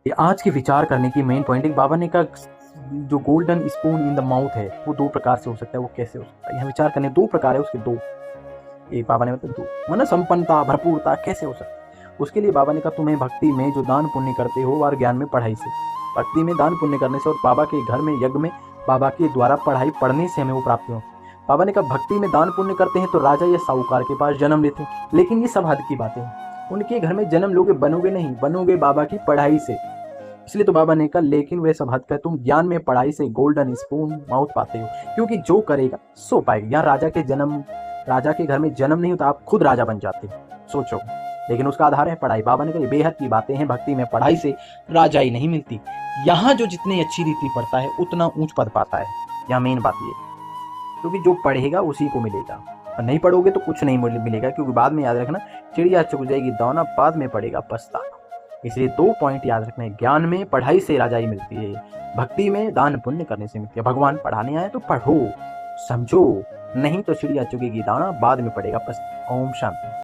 ये आज के विचार करने की मेन पॉइंट है। बाबा ने का जो golden spoon in the mouth है वो दो प्रकार से हो सकता है। वो कैसे हो सकता है, यहाँ विचार करने दो प्रकार है उसके, दो। एक बाबा ने मतलब दो मतलब संपन्नता भरपूरता कैसे हो सकता है। उसके लिए बाबा ने कहा तुम्हें भक्ति में जो दान पुण्य करते हो और ज्ञान में पढ़ाई से, भक्ति में दान पुण्य करने से और बाबा के घर में यज्ञ में बाबा के द्वारा पढ़ाई पढ़ने से हमें वो प्राप्त हो। बाबा ने कहा भक्ति में दान पुण्य करते हैं तो राजा या साहूकार के पास जन्म लेते हैं, लेकिन ये सब हद की बातें हैं। उनके घर में जन्म लोगे बनोगे नहीं, बनोगे बाबा की पढ़ाई से। इसलिए तो बाबा ने कहा लेकिन वह सब हद का तुम ज्ञान में पढ़ाई से गोल्डन स्पून माउथ पाते हो, क्योंकि जो करेगा सो पाएगा। यहाँ राजा के घर में जन्म नहीं होता, आप खुद राजा बन जाते हो, सोचो। लेकिन उसका आधार है पढ़ाई। बाबा ने कहा बेहद की बातें हैं, भक्ति में पढ़ाई से राजाई नहीं मिलती। यहाँ जो जितनी अच्छी रीति पढ़ता है उतना ऊंच पद पाता है। यहाँ मेन बात ये, क्योंकि जो पढ़ेगा उसी को मिलेगा, और नहीं पढ़ोगे तो कुछ नहीं मिलेगा। क्योंकि बाद में याद रखना, चिड़िया चुग जाएगी दाना, बाद में पड़ेगा पछताना। इसलिए दो पॉइंट याद रखना है, ज्ञान में पढ़ाई से राजाई मिलती है, भक्ति में दान पुण्य करने से मिलती है। भगवान पढ़ाने आए तो पढ़ो समझो, नहीं तो चिड़िया चुगेगी दाना, बाद में पड़ेगा पछताना। ओम शांति।